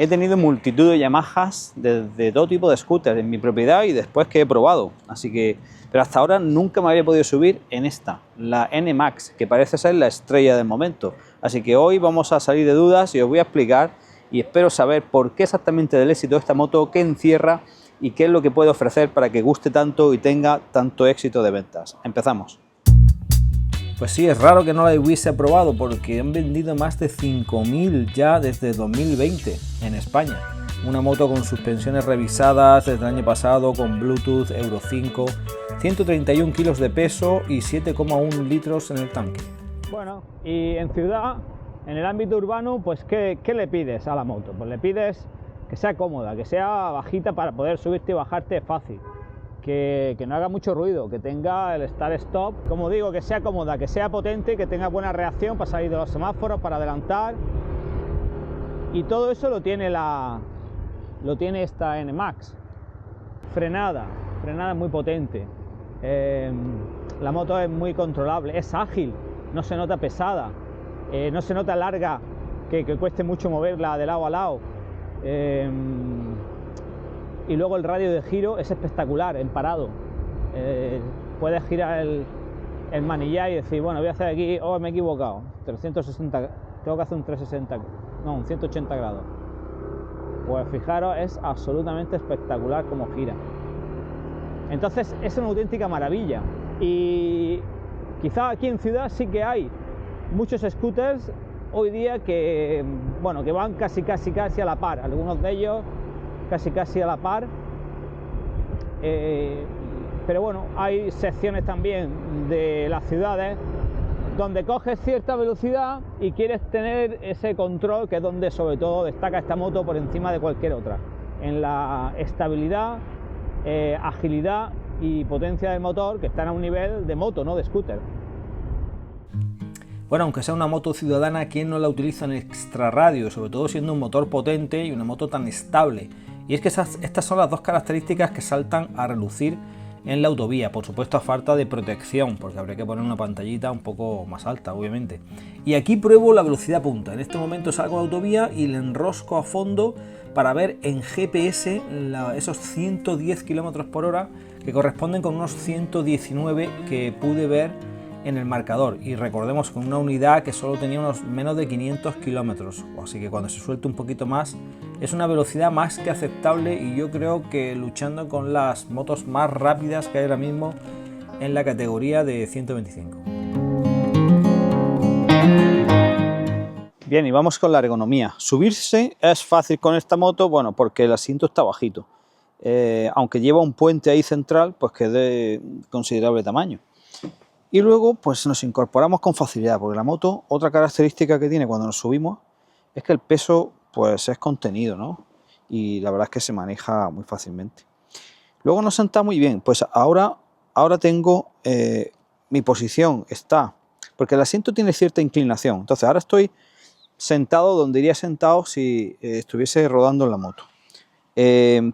He tenido multitud de Yamahas de todo tipo de scooters en mi propiedad y después que he probado, así que, pero hasta ahora nunca me había podido subir en esta, la NMAX, que parece ser la estrella del momento. Así que hoy vamos a salir de dudas y os voy a explicar y espero saber por qué exactamente del éxito de esta moto, qué encierra y qué es lo que puede ofrecer para que guste tanto y tenga tanto éxito de ventas. Empezamos. Pues sí, es raro que no la hubiese probado porque han vendido más de 5.000 ya desde 2020 en España. Una moto con suspensiones revisadas desde el año pasado, con Bluetooth, Euro 5, 131 kilos de peso y 7,1 litros en el tanque. Bueno, y en ciudad, en el ámbito urbano, pues ¿qué le pides a la moto? Pues le pides que sea cómoda, que sea bajita para poder subirte y bajarte fácil. Que no haga mucho ruido, que tenga el start-stop, como digo, que sea cómoda, que sea potente, que tenga buena reacción para salir de los semáforos, para adelantar, y todo eso lo tiene esta NMAX. Frenada muy potente, la moto es muy controlable, es ágil, no se nota pesada, no se nota larga, que cueste mucho moverla de lado a lado. Y luego el radio de giro es espectacular, en parado. Puedes girar el manillar y decir, bueno, voy a hacer aquí, oh, me he equivocado, 360, tengo que hacer un 360, no, un 180 grados. Pues fijaros, es absolutamente espectacular como gira. Entonces es una auténtica maravilla. Y quizá aquí en ciudad sí que hay muchos scooters hoy día que, bueno, que van casi a la par, algunos de ellos casi a la par, pero bueno, hay secciones también de las ciudades donde coges cierta velocidad y quieres tener ese control, que es donde sobre todo destaca esta moto por encima de cualquier otra, en la estabilidad, agilidad y potencia del motor, que están a un nivel de moto, no de scooter. Bueno, aunque sea una moto ciudadana, ¿quién no la utiliza en extrarradio? Sobre todo siendo un motor potente y una moto tan estable. Y es que estas son las dos características que saltan a relucir en la autovía, por supuesto a falta de protección, porque habría que poner una pantallita un poco más alta, obviamente. Y aquí pruebo la velocidad punta. En este momento salgo a la autovía y le enrosco a fondo para ver en GPS esos 110 km por hora que corresponden con unos 119 que pude ver en el marcador, y recordemos con una unidad que solo tenía unos menos de 500 kilómetros, así que cuando se suelte un poquito más es una velocidad más que aceptable, y yo creo que luchando con las motos más rápidas que hay ahora mismo en la categoría de 125. Bien, y vamos con la ergonomía. Subirse es fácil con esta moto, bueno, porque el asiento está bajito, aunque lleva un puente ahí central, pues que es de considerable tamaño. Y luego pues nos incorporamos con facilidad, porque la moto, otra característica que tiene cuando nos subimos es que el peso pues es contenido, ¿no? Y la verdad es que se maneja muy fácilmente. Luego nos senta muy bien, pues ahora tengo mi posición está, porque el asiento tiene cierta inclinación, entonces ahora estoy sentado donde iría sentado si estuviese rodando en la moto.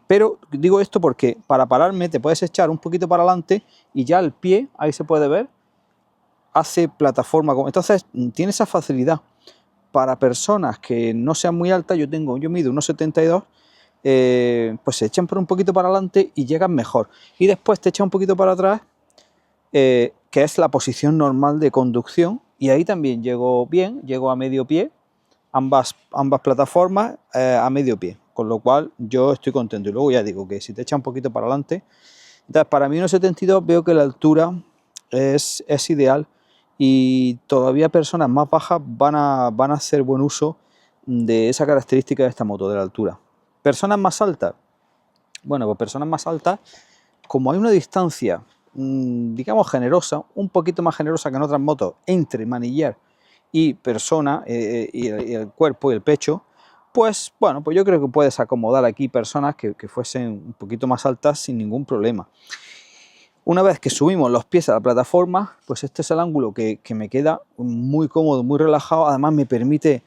Pero digo esto porque para pararme te puedes echar un poquito para adelante y ya el pie, ahí se puede ver, hace plataforma, entonces tiene esa facilidad. Para personas que no sean muy altas, yo mido 1,72, pues se echan por un poquito para adelante y llegan mejor, y después te echan un poquito para atrás, que es la posición normal de conducción, y ahí también llego bien, llego a medio pie, ambas plataformas a medio pie, con lo cual yo estoy contento. Y luego ya digo que si te echa un poquito para adelante, entonces para mí 1,72 veo que la altura es ideal, y todavía personas más bajas van a hacer buen uso de esa característica de esta moto, de la altura. Personas más altas, bueno, pues personas más altas, como hay una distancia, digamos generosa, un poquito más generosa que en otras motos, entre manillar y persona, y el cuerpo y el pecho, pues bueno, pues yo creo que puedes acomodar aquí personas que fuesen un poquito más altas sin ningún problema. Una vez que subimos los pies a la plataforma, pues este es el ángulo que me queda muy cómodo, muy relajado. Además me permite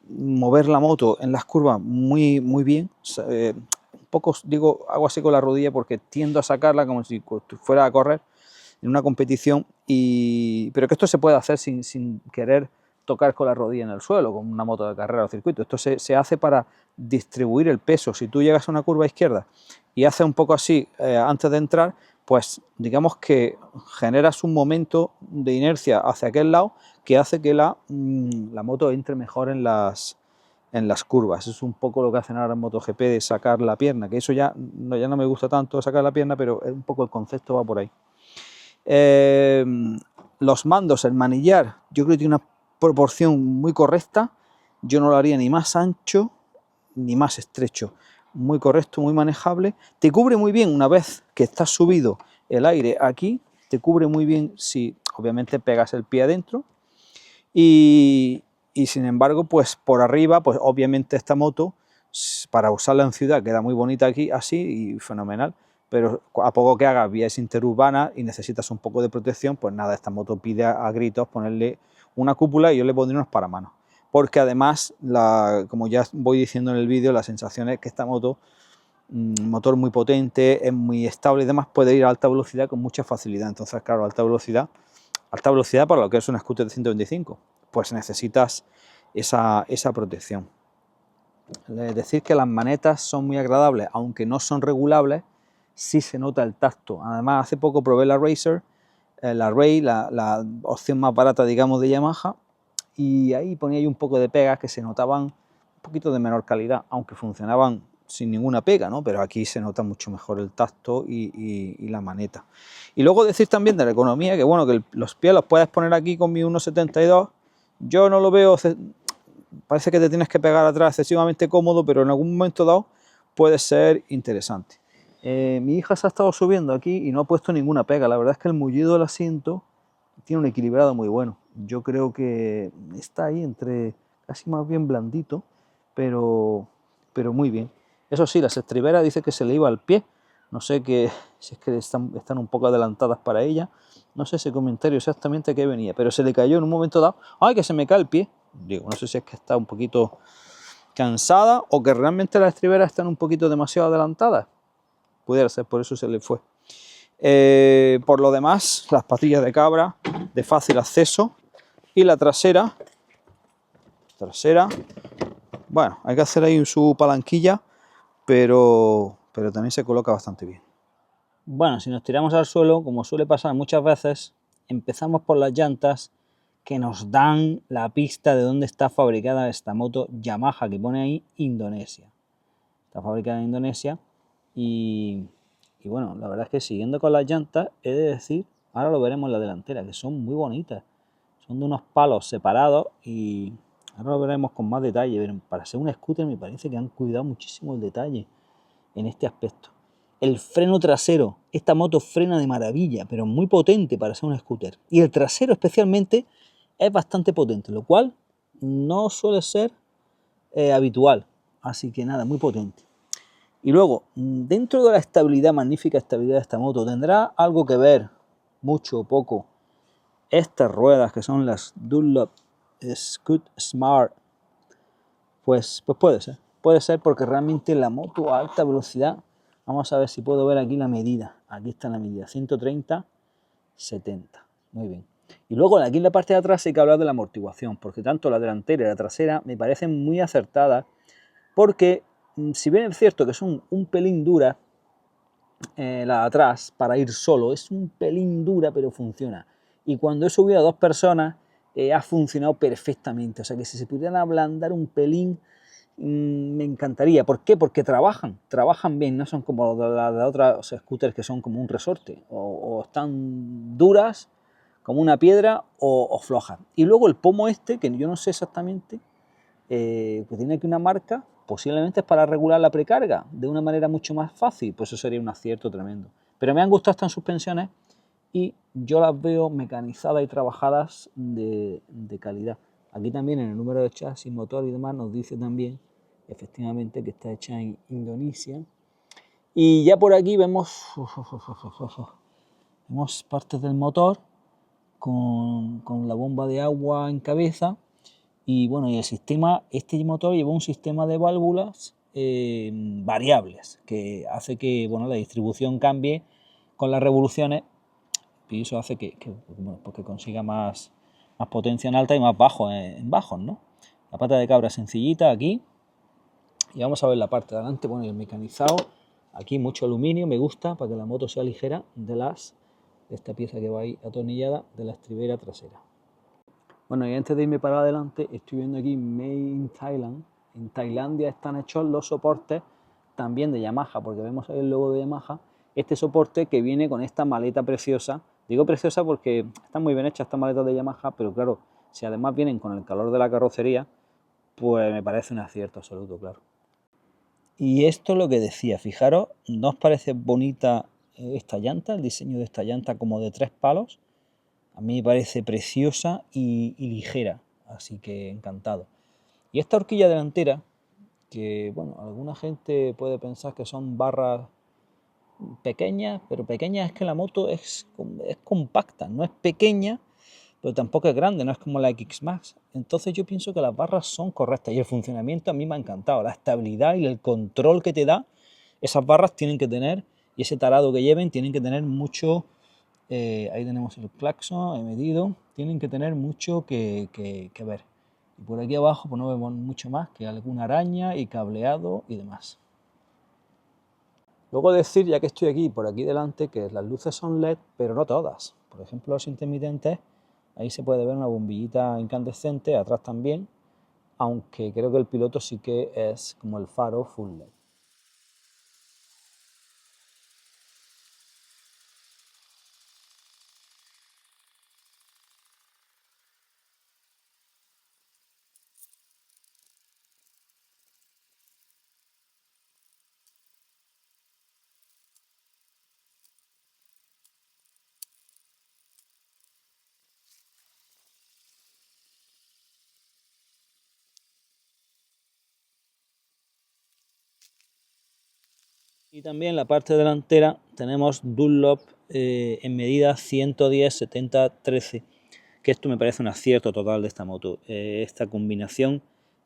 mover la moto en las curvas muy bien. Un poco, digo, hago así con la rodilla porque tiendo a sacarla como si fuera a correr en una competición, pero que esto se puede hacer sin querer tocar con la rodilla en el suelo, con una moto de carrera o circuito. Esto se hace para distribuir el peso. Si tú llegas a una curva izquierda y haces un poco así antes de entrar, pues digamos que generas un momento de inercia hacia aquel lado que hace que la moto entre mejor en las curvas. Es un poco lo que hacen ahora en MotoGP de sacar la pierna, que eso ya no me gusta tanto sacar la pierna, pero es un poco el concepto va por ahí. Los mandos, el manillar, yo creo que tiene una proporción muy correcta. Yo no lo haría ni más ancho ni más estrecho, muy correcto, muy manejable. Te cubre muy bien una vez que estás subido el aire aquí, te cubre muy bien si obviamente pegas el pie adentro. Y sin embargo, pues por arriba, pues obviamente esta moto, para usarla en ciudad, queda muy bonita aquí, así, y fenomenal, pero a poco que hagas vías interurbanas y necesitas un poco de protección, pues nada, esta moto pide a gritos ponerle una cúpula y yo le pondré unos paramanos. Porque además, como ya voy diciendo en el vídeo, la sensación es que esta moto, motor muy potente, es muy estable y demás, puede ir a alta velocidad con mucha facilidad. Entonces, claro, alta velocidad para lo que es un scooter de 125, pues necesitas esa protección. Es decir, que las manetas son muy agradables, aunque no son regulables, sí se nota el tacto. Además, hace poco probé la Racer, la Ray, la opción más barata, digamos, de Yamaha, y ahí ponía yo un poco de pegas que se notaban un poquito de menor calidad, aunque funcionaban sin ninguna pega, ¿no? Pero aquí se nota mucho mejor el tacto y la maneta. Y luego decir también de la economía, que bueno, que los pies los puedes poner aquí con mi 1,72, yo no lo veo, parece que te tienes que pegar atrás excesivamente cómodo, pero en algún momento dado puede ser interesante. Mi hija se ha estado subiendo aquí y no ha puesto ninguna pega, la verdad es que el mullido del asiento tiene un equilibrado muy bueno. Yo creo que está ahí entre casi más bien blandito, pero muy bien. Eso sí, las estriberas dice que se le iba al pie. No sé si es que están un poco adelantadas para ella. No sé ese comentario exactamente a qué venía, pero se le cayó en un momento dado. ¡Ay, que se me cae el pie! Digo, no sé si es que está un poquito cansada o que realmente las estriberas están un poquito demasiado adelantadas. Pudiera ser, por eso se le fue. Por lo demás, las patillas de cabra de fácil acceso y la trasera, bueno, hay que hacer ahí su palanquilla, pero también se coloca bastante bien. Bueno, si nos tiramos al suelo, como suele pasar muchas veces, empezamos por las llantas que nos dan la pista de dónde está fabricada esta moto Yamaha, que pone ahí Indonesia. Está fabricada en Indonesia y bueno, la verdad es que siguiendo con las llantas, he de decir, ahora lo veremos en la delantera, que son muy bonitas. Son de unos palos separados y ahora lo veremos con más detalle. Pero para ser un scooter me parece que han cuidado muchísimo el detalle en este aspecto. El freno trasero, esta moto frena de maravilla, pero muy potente para ser un scooter. Y el trasero especialmente es bastante potente, lo cual no suele ser habitual. Así que nada, muy potente. Y luego, dentro de la estabilidad, magnífica estabilidad de esta moto, ¿tendrá algo que ver, mucho o poco, estas ruedas que son las Dunlop Scoot Smart? Pues puede ser porque realmente la moto a alta velocidad, vamos a ver si puedo ver aquí la medida, aquí está la medida, 130, 70, muy bien. Y luego aquí en la parte de atrás hay que hablar de la amortiguación, porque tanto la delantera y la trasera me parecen muy acertadas, porque si bien es cierto que son un pelín duras, la de atrás para ir solo es un pelín dura, pero funciona. Y cuando he subido a dos personas ha funcionado perfectamente. O sea que si se pudieran ablandar un pelín, me encantaría. ¿Por qué? Porque trabajan bien, no son como las de otras scooters que son como un resorte, o están duras como una piedra o flojas. Y luego el pomo este, que yo no sé exactamente, que tiene aquí una marca, posiblemente es para regular la precarga de una manera mucho más fácil, pues eso sería un acierto tremendo. Pero me han gustado estas suspensiones y yo las veo mecanizadas y trabajadas de calidad. Aquí también en el número de chasis, motor y demás nos dice también efectivamente que está hecha en Indonesia. Y ya por aquí vemos partes del motor con la bomba de agua en cabeza. Y bueno, y el sistema, este motor lleva un sistema de válvulas variables que hace que bueno, la distribución cambie con las revoluciones y eso hace que consiga más más potencia en alta y más bajo en bajos, ¿no? La pata de cabra sencillita aquí. Y vamos a ver la parte de adelante, bueno, el mecanizado. Aquí mucho aluminio, me gusta, para que la moto sea ligera, de esta pieza que va ahí atornillada, de la estribera trasera. Bueno, y antes de irme para adelante, estoy viendo aquí Made in Thailand. En Tailandia están hechos los soportes también de Yamaha, porque vemos ahí el logo de Yamaha. Este soporte que viene con esta maleta preciosa. Digo preciosa porque están muy bien hechas estas maletas de Yamaha, pero claro, si además vienen con el calor de la carrocería, pues me parece un acierto absoluto, claro. Y esto es lo que decía, fijaros, ¿no os parece bonita esta llanta, el diseño de esta llanta como de 3 palos? A mí me parece preciosa y ligera, así que encantado. Y esta horquilla delantera, que bueno, alguna gente puede pensar que son barras pequeñas, pero pequeñas es que la moto es compacta, no es pequeña, pero tampoco es grande, no es como la X-Max. Entonces yo pienso que las barras son correctas y el funcionamiento a mí me ha encantado. La estabilidad y el control que te da, esas barras tienen que tener, y ese tarado que lleven, tienen que tener mucho, ahí tenemos el claxon, he medido, tienen que tener mucho que ver. Y por aquí abajo pues no vemos mucho más que alguna araña y cableado y demás. Luego decir, ya que estoy aquí, por aquí delante, que las luces son LED, pero no todas. Por ejemplo, los intermitentes, ahí se puede ver una bombillita incandescente, atrás también, aunque creo que el piloto sí que es como el faro full LED. Y también en la parte delantera tenemos Dunlop en medida 110-70-13, que esto me parece un acierto total de esta moto, esta combinación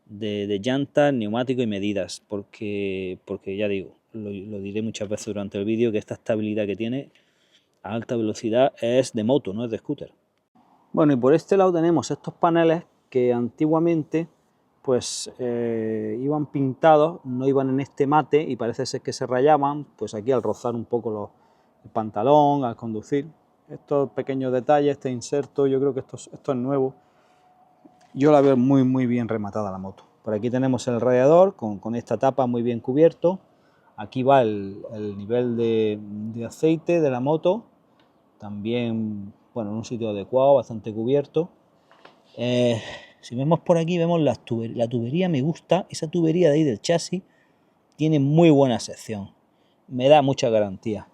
de llantas, neumático y medidas, porque ya digo, lo diré muchas veces durante el vídeo, que esta estabilidad que tiene a alta velocidad es de moto, no es de scooter. Bueno, y por este lado tenemos estos paneles que antiguamente pues iban pintados, no iban en este mate y parece ser que se rayaban, pues aquí al rozar un poco el pantalón, al conducir. Estos pequeños detalles, este inserto, yo creo que esto es nuevo. Yo la veo muy bien rematada la moto. Por aquí tenemos el radiador con esta tapa muy bien cubierto. Aquí va el nivel de aceite de la moto, también, bueno, en un sitio adecuado, bastante cubierto. Si vemos por aquí, vemos la tubería, me gusta, esa tubería de ahí del chasis tiene muy buena sección, me da mucha garantía.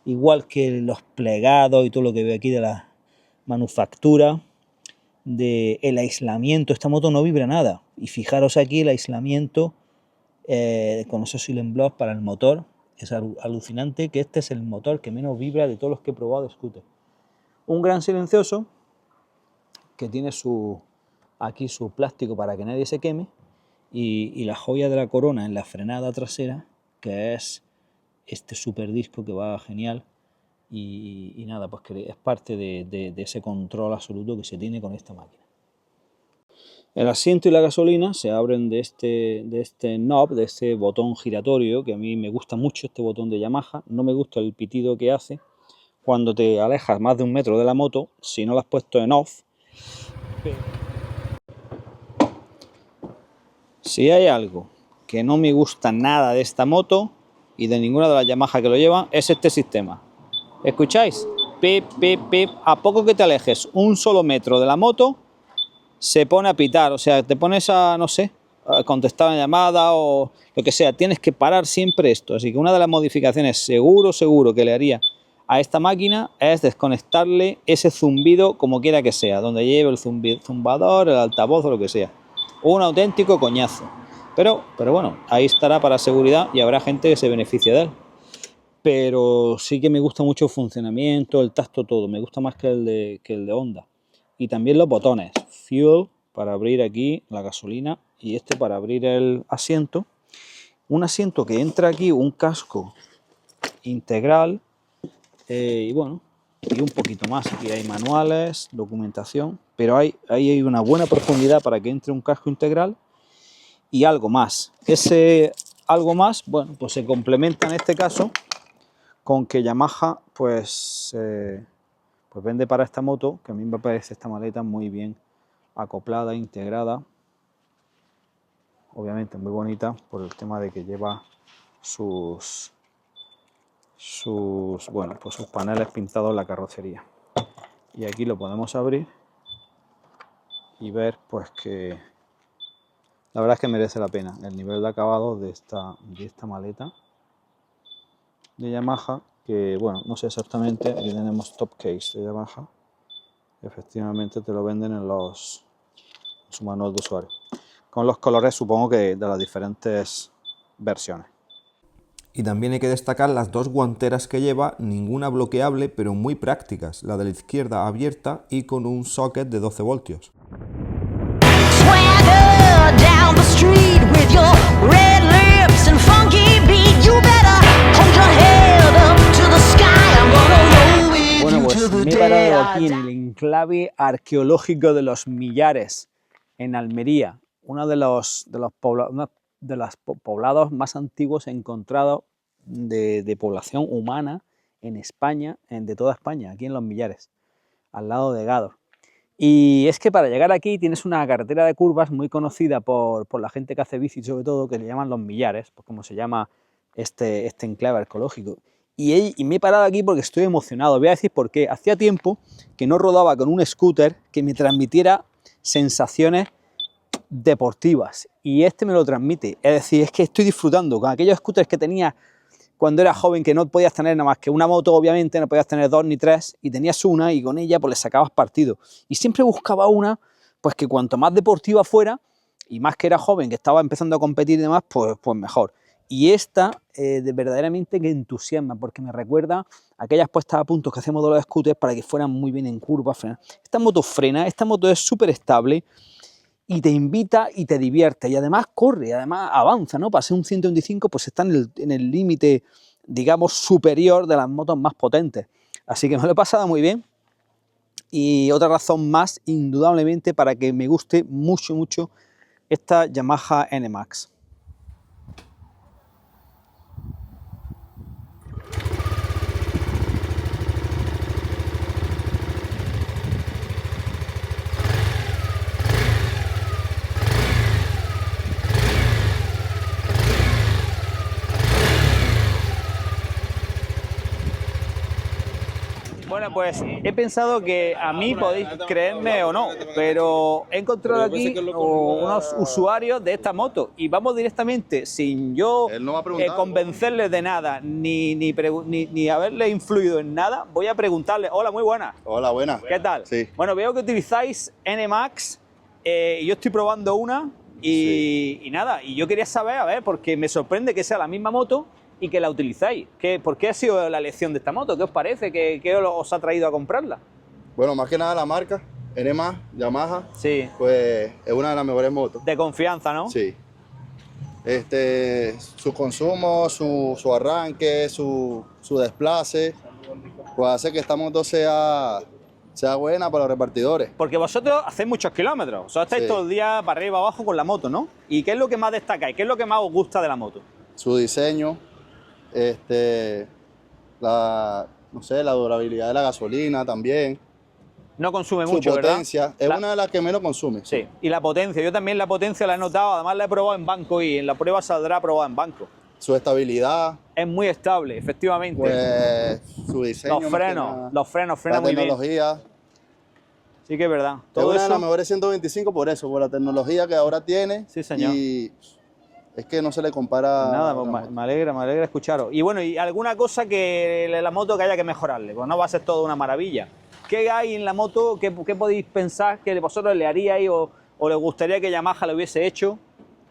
Igual que los plegados y todo lo que veo aquí de la manufactura, del aislamiento, esta moto no vibra nada. Y fijaros aquí el aislamiento con esos silent blocks para el motor, es alucinante que este es el motor que menos vibra de todos los que he probado de scooter. Un gran silencioso que tiene aquí su plástico para que nadie se queme y la joya de la corona en la frenada trasera, que es este super disco que va genial y nada, pues que es parte de ese control absoluto que se tiene con esta máquina. El asiento y la gasolina se abren de este knob, de este botón giratorio, que a mí me gusta mucho este botón de Yamaha, no me gusta el pitido que hace cuando te alejas más de 1 metro de la moto, si no lo has puesto en off. Si hay algo que no me gusta nada de esta moto y de ninguna de las Yamaha que lo llevan, es este sistema. ¿Escucháis? Pip, pip, pip. A poco que te alejes 1 solo metro de la moto, se pone a pitar. O sea, te pones a, no sé, a contestar una llamada o lo que sea. Tienes que parar siempre esto. Así que una de las modificaciones seguro que le haría a esta máquina es desconectarle ese zumbido como quiera que sea, donde lleve el zumbador, el altavoz o lo que sea. Un auténtico coñazo. Pero bueno, ahí estará para seguridad y habrá gente que se beneficie de él. Pero sí que me gusta mucho el funcionamiento, el tacto, todo. Me gusta más que el de Honda. Y también los botones. Fuel para abrir aquí la gasolina y este para abrir el asiento. Un asiento que entra aquí, un casco integral. Y bueno, y un poquito más. Aquí hay manuales, documentación, pero ahí hay una buena profundidad para que entre un casco integral y algo más. Ese algo más, bueno, pues se complementa en este caso con que Yamaha pues vende para esta moto, que a mí me parece esta maleta muy bien acoplada, integrada, obviamente muy bonita por el tema de que lleva sus paneles pintados en la carrocería. Y aquí lo podemos abrir y ver pues que la verdad es que merece la pena el nivel de acabado de esta maleta de Yamaha, que bueno, no sé exactamente, aquí tenemos top case de Yamaha, efectivamente te lo venden en su manual de usuario, con los colores supongo que de las diferentes versiones. Y también hay que destacar las dos guanteras que lleva, ninguna bloqueable, pero muy prácticas, la de la izquierda abierta y con un socket de 12 voltios. Bueno, pues me he parado aquí en el enclave arqueológico de los Millares, en Almería, uno de los poblados más antiguos encontrados de población humana en España, de toda España, aquí en los Millares, al lado de Gádor. Y es que para llegar aquí tienes una carretera de curvas muy conocida por la gente que hace bici, sobre todo, que le llaman los Millares, pues como se llama este enclave arqueológico. Y me he parado aquí porque estoy emocionado. Voy a decir por qué. Hacía tiempo que no rodaba con un scooter que me transmitiera sensaciones deportivas. Y este me lo transmite. Es decir, es que estoy disfrutando con aquellos scooters que tenía cuando era joven, que no podías tener nada más que una moto, obviamente, no podías tener 2 ni 3, y tenías una y con ella pues le sacabas partido. Y siempre buscaba una, pues que cuanto más deportiva fuera, y más que era joven, que estaba empezando a competir y demás, pues mejor. Y esta verdaderamente que entusiasma, porque me recuerda a aquellas puestas a punto que hacemos de los scooters para que fueran muy bien en curvas. Esta moto frena, esta moto es súper estable, y te invita y te divierte, y además corre, y además avanza, ¿no? Para ser un 125, pues está en el límite, digamos, superior de las motos más potentes. Así que me lo he pasado muy bien, y otra razón más, indudablemente, para que me guste mucho, mucho esta Yamaha NMAX. Bueno, pues he pensado que a mí podéis creerme o no, pero he encontrado aquí unos usuarios de esta moto y vamos directamente, sin yo convencerles de nada, ni haberles influido en nada, voy a preguntarles. Hola, muy buenas. Hola, buenas. ¿Qué tal? Sí. Bueno, veo que utilizáis NMAX y yo estoy probando una y nada, y yo quería saber, a ver, porque me sorprende que sea la misma moto y que la utilizáis. ¿Por qué ha sido la elección de esta moto? ¿Qué os parece? ¿Qué os ha traído a comprarla? Bueno, más que nada la marca, NMAX, Yamaha, sí, pues es una de las mejores motos. De confianza, ¿no? Sí. Su consumo, su arranque, su desplace, pues hace que esta moto sea buena para los repartidores. Porque vosotros hacéis muchos kilómetros, vosotros estáis todo el día para arriba y abajo con la moto, ¿no? ¿Y qué es lo que más destacáis? ¿Qué es lo que más os gusta de la moto? Su diseño, la durabilidad de la gasolina también. No consume mucho, su potencia, ¿verdad? Es una de las que menos consume. Sí, y la potencia, yo también la potencia la he notado, además la he probado en banco y en la prueba saldrá probada en banco. Su estabilidad. Es muy estable, efectivamente. Pues su diseño. Los frenos, frena muy bien. La tecnología. Sí que es verdad. Todo es una de las mejores 125 por eso, por la tecnología que ahora tiene. Sí, señor. Y es que no se le compara. Nada, pues me alegra escucharos. Y bueno, ¿y alguna cosa que la moto que haya que mejorarle? Pues no va a ser todo una maravilla. ¿Qué hay en la moto? ¿Qué podéis pensar que vosotros le haríais o les gustaría que Yamaha lo hubiese hecho?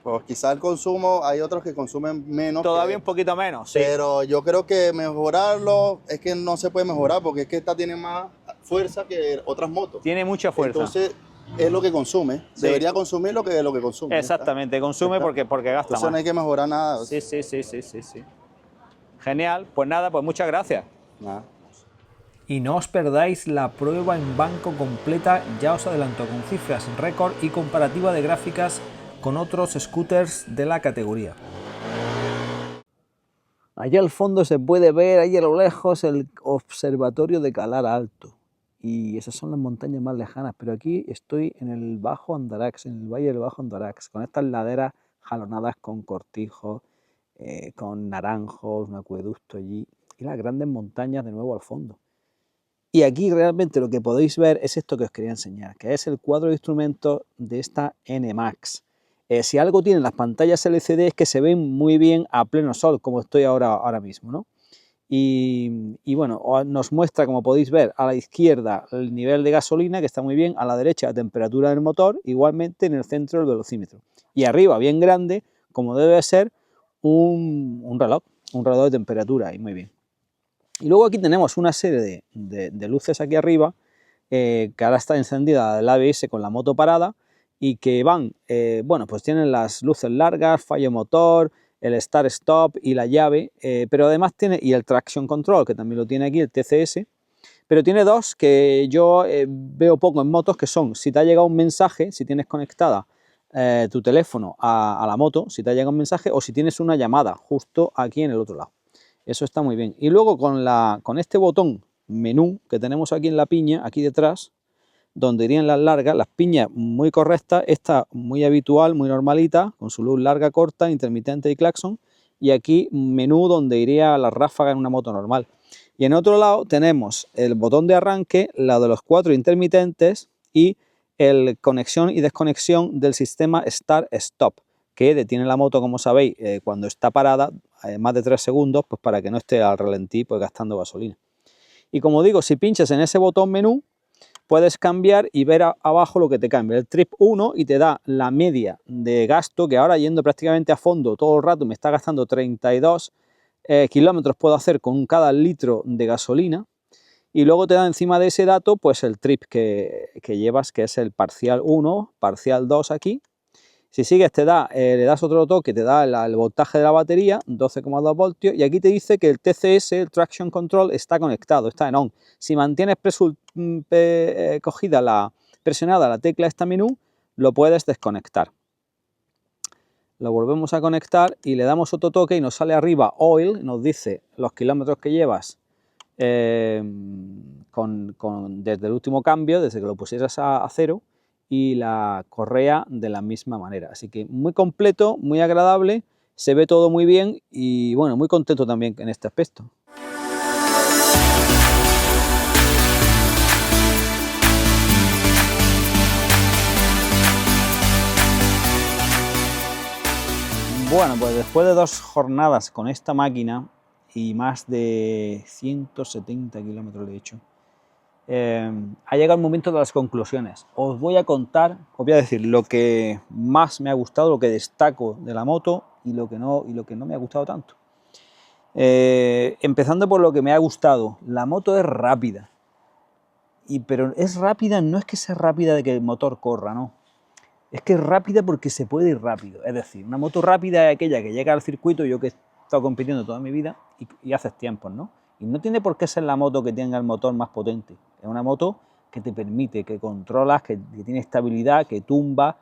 Pues quizá el consumo, hay otros que consumen menos. Todavía un poquito menos, sí. Pero yo creo que mejorarlo es que no se puede mejorar porque es que esta tiene más fuerza que otras motos. Tiene mucha fuerza. Entonces es lo que consume. Sí. Debería consumir lo que consume. Exactamente, consume porque gasta más. No hay que mejorar nada. Sí. Genial, pues nada, pues muchas gracias. Nada. Y no os perdáis la prueba en banco completa, ya os adelanto, con cifras récord y comparativa de gráficas con otros scooters de la categoría. Allá al fondo se puede ver, ahí a lo lejos, el observatorio de Calar Alto. Y esas son las montañas más lejanas, pero aquí estoy en el Bajo Andarax, en el Valle del Bajo Andarax, con estas laderas jalonadas con cortijos, con naranjos, un acueducto allí, y las grandes montañas de nuevo al fondo. Y aquí realmente lo que podéis ver es esto que os quería enseñar, que es el cuadro de instrumentos de esta NMAX. Si algo tienen las pantallas LCD es que se ven muy bien a pleno sol, como estoy ahora mismo, ¿no? Y bueno, nos muestra, como podéis ver, a la izquierda el nivel de gasolina, que está muy bien, a la derecha la temperatura del motor, igualmente en el centro el velocímetro. Y arriba, bien grande, como debe ser, un reloj de temperatura, y muy bien. Y luego aquí tenemos una serie de luces aquí arriba, que ahora está encendida el ABS con la moto parada, y que van, bueno, pues tienen las luces largas, fallo motor, el start-stop y la llave, pero además tiene, y el traction control, que también lo tiene aquí, el TCS, pero tiene dos que yo veo poco en motos, que son, si te ha llegado un mensaje, si tienes conectada tu teléfono a la moto, si te ha llegado un mensaje, o si tienes una llamada justo aquí en el otro lado. Eso está muy bien. Y luego con este botón menú que tenemos aquí en la piña, aquí detrás, donde irían las largas, las piñas muy correctas, esta muy habitual, muy normalita, con su luz larga, corta, intermitente y claxon, y aquí menú donde iría la ráfaga en una moto normal. Y en otro lado tenemos el botón de arranque, la de los 4 intermitentes y el conexión y desconexión del sistema Start-Stop, que detiene la moto, como sabéis, cuando está parada, más de 3 segundos, pues para que no esté al ralentí, pues gastando gasolina. Y como digo, si pinchas en ese botón menú, puedes cambiar y ver abajo lo que te cambia. El trip 1 y te da la media de gasto, que ahora yendo prácticamente a fondo todo el rato me está gastando 32 kilómetros puedo hacer con cada litro de gasolina. Y luego te da encima de ese dato pues el trip que llevas, que es el parcial 1, parcial 2 aquí. Si sigues le das otro toque, te da el voltaje de la batería, 12,2 voltios, y aquí te dice que el TCS, el Traction Control, está conectado, está en on. Si mantienes presionada la tecla esta menú, lo puedes desconectar. Lo volvemos a conectar y le damos otro toque y nos sale arriba Oil, nos dice los kilómetros que llevas desde el último cambio, desde que lo pusieras a cero, y la correa de la misma manera. Así que muy completo, muy agradable, se ve todo muy bien y bueno, muy contento también en este aspecto. Bueno, pues después de 2 jornadas con esta máquina y más de 170 kilómetros de hecho, ha llegado el momento de las conclusiones. Os voy a contar, os voy a decir lo que más me ha gustado, lo que destaco de la moto y lo que no me ha gustado tanto. Empezando por lo que me ha gustado, la moto es rápida, pero es rápida, no es que sea rápida de que el motor corra, no. Es que es rápida porque se puede ir rápido. Es decir, una moto rápida es aquella que llega al circuito, yo que he estado compitiendo toda mi vida, y haces tiempos, ¿no? Y no tiene por qué ser la moto que tenga el motor más potente. Es una moto que te permite, que controlas, que tiene estabilidad, que tumba,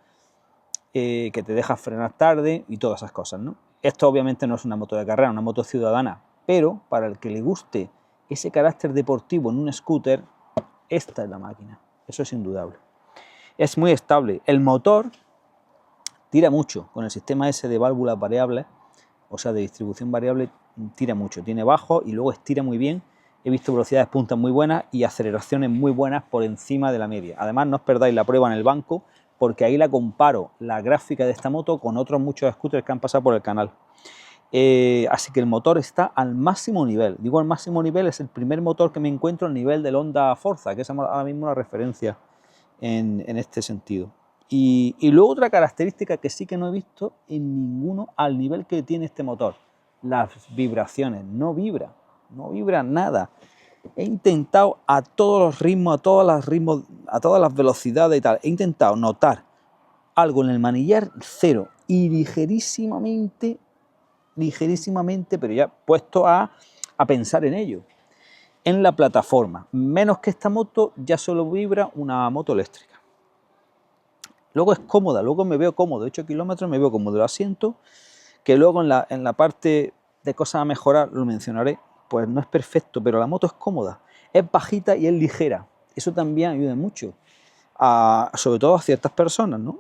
que te deja frenar tarde y todas esas cosas, ¿no? Esto obviamente no es una moto de carrera, una moto ciudadana, pero para el que le guste ese carácter deportivo en un scooter, esta es la máquina. Eso es indudable. Es muy estable. El motor tira mucho con el sistema ese de válvulas variables, o sea, de distribución variable, tira mucho. Tiene bajo y luego estira muy bien. He visto velocidades puntas muy buenas y aceleraciones muy buenas por encima de la media. Además, no os perdáis la prueba en el banco, porque ahí la comparo, la gráfica de esta moto, con otros muchos scooters que han pasado por el canal. Así que el motor está al máximo nivel. Digo al máximo nivel, es el primer motor que me encuentro al nivel del Honda Forza, que es ahora mismo una referencia en este sentido. Y luego otra característica que sí que no he visto en ninguno al nivel que tiene este motor, las vibraciones. No vibra nada. He intentado a todos los ritmos, a todas las velocidades y tal, he intentado notar algo en el manillar, cero, y ligerísimamente, pero ya puesto a pensar en ello. en la plataforma. Menos que esta moto, ya solo vibra una moto eléctrica. Luego es cómoda, luego me veo cómodo, 8 kilómetros me veo cómodo. El asiento, que luego en la parte de cosas a mejorar, lo mencionaré, pues no es perfecto, pero la moto es cómoda, es bajita y es ligera. Eso también ayuda mucho, sobre todo a ciertas personas, ¿no?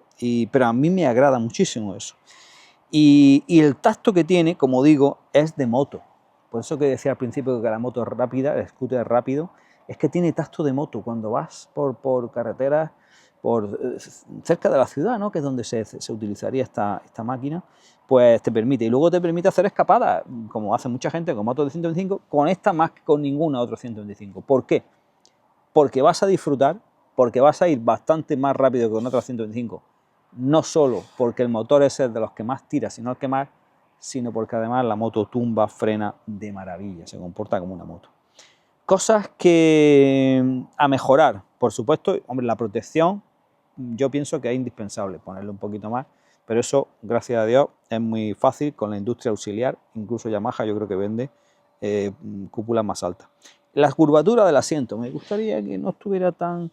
Pero a mí me agrada muchísimo eso. Y el tacto que tiene, como digo, es de moto. Por eso que decía al principio que la moto es rápida, el scooter es rápido, es que tiene tacto de moto. Cuando vas por carreteras, cerca de la ciudad, ¿no? Que es donde se utilizaría esta máquina, pues te permite. Y luego te permite hacer escapadas, como hace mucha gente con motos de 125, con esta más que con ninguna otra 125. ¿Por qué? Porque vas a disfrutar, porque vas a ir bastante más rápido que con otras 125. No solo porque el motor es el de los que más tira, sino el que más, sino porque además la moto tumba, frena de maravilla, se comporta como una moto. Cosas que a mejorar, por supuesto, hombre, la protección, yo pienso que es indispensable ponerle un poquito más, pero eso, gracias a Dios, es muy fácil con la industria auxiliar, incluso Yamaha yo creo que vende cúpulas más altas. Las curvaturas del asiento, me gustaría que no estuviera tan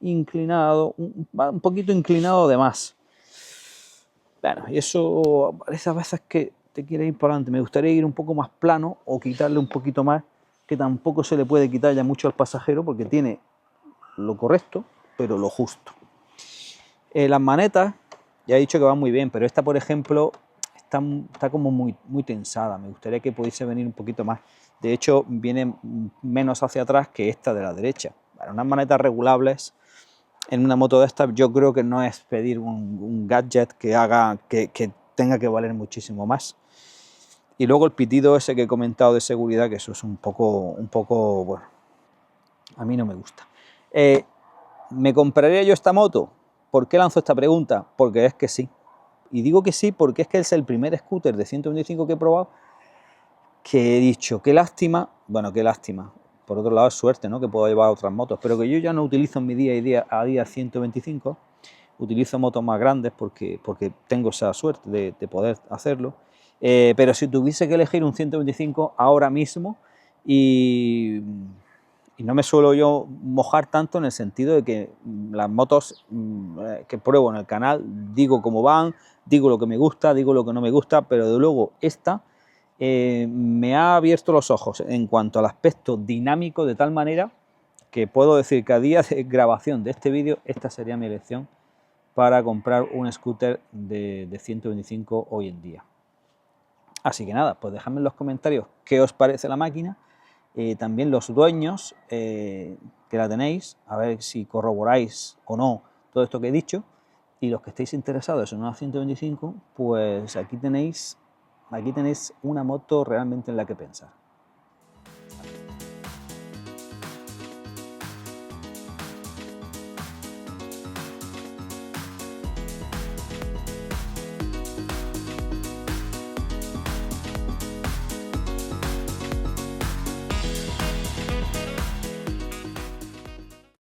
inclinado, un poquito inclinado de más. Bueno, y eso, esas veces que te quieres ir por delante, me gustaría ir un poco más plano o quitarle un poquito más, que tampoco se le puede quitar ya mucho al pasajero porque tiene lo correcto, pero lo justo. Las manetas, ya he dicho que van muy bien, pero esta, por ejemplo, está como muy tensada. Me gustaría que pudiese venir un poquito más. De hecho, viene menos hacia atrás que esta de la derecha. Para unas manetas regulables, en una moto de estas, yo creo que no es pedir un gadget que haga que tenga que valer muchísimo más. Y luego el pitido ese que he comentado de seguridad, que eso es un poco, bueno, a mí no me gusta. ¿Me compraría yo esta moto? ¿Por qué lanzo esta pregunta? Porque es que sí. Y digo que sí porque es que es el primer scooter de 125 que he probado que he dicho, qué lástima, bueno, qué lástima. Por otro lado es suerte, ¿no? Que puedo llevar otras motos, pero que yo ya no utilizo en mi día a día 125, utilizo motos más grandes porque tengo esa suerte de poder hacerlo. Pero si tuviese que elegir un 125 ahora mismo y no me suelo yo mojar tanto en el sentido de que las motos que pruebo en el canal digo cómo van, digo lo que me gusta, digo lo que no me gusta, pero de luego esta me ha abierto los ojos en cuanto al aspecto dinámico, de tal manera que puedo decir que a día de grabación de este vídeo esta sería mi elección para comprar un scooter de 125 hoy en día. Así que nada, pues dejadme en los comentarios qué os parece la máquina, también los dueños que la tenéis, a ver si corroboráis o no todo esto que he dicho, y los que estéis interesados en una 125, pues aquí tenéis una moto realmente en la que pensar.